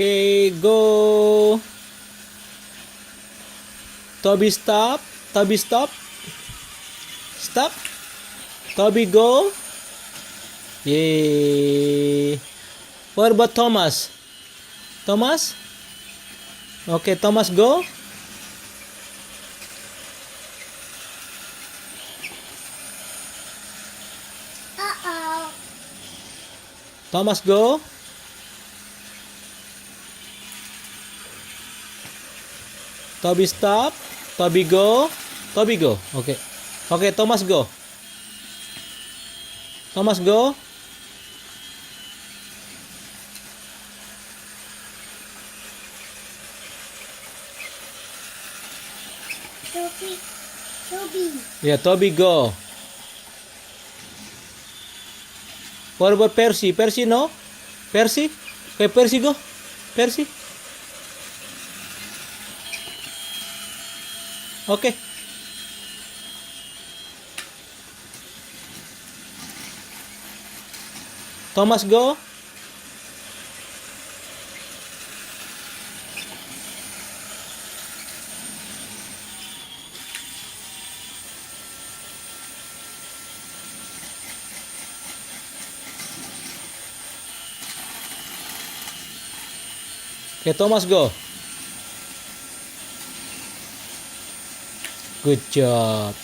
Okay, go. Toby, stop. Toby, stop. Stop. Toby, go. Yay. What about Thomas? Thomas? Okay, Thomas, go. Uh-oh. Thomas, go. Toby, stop. Toby, go. Toby, go. Okay. Okay, Thomas, go. Thomas, go. Toby. Toby. Yeah, Toby, go. What about Percy? Percy, no? Percy? Okay, Percy, go. Percy? Okay. Thomas, go. Okay, Thomas, go. Good job.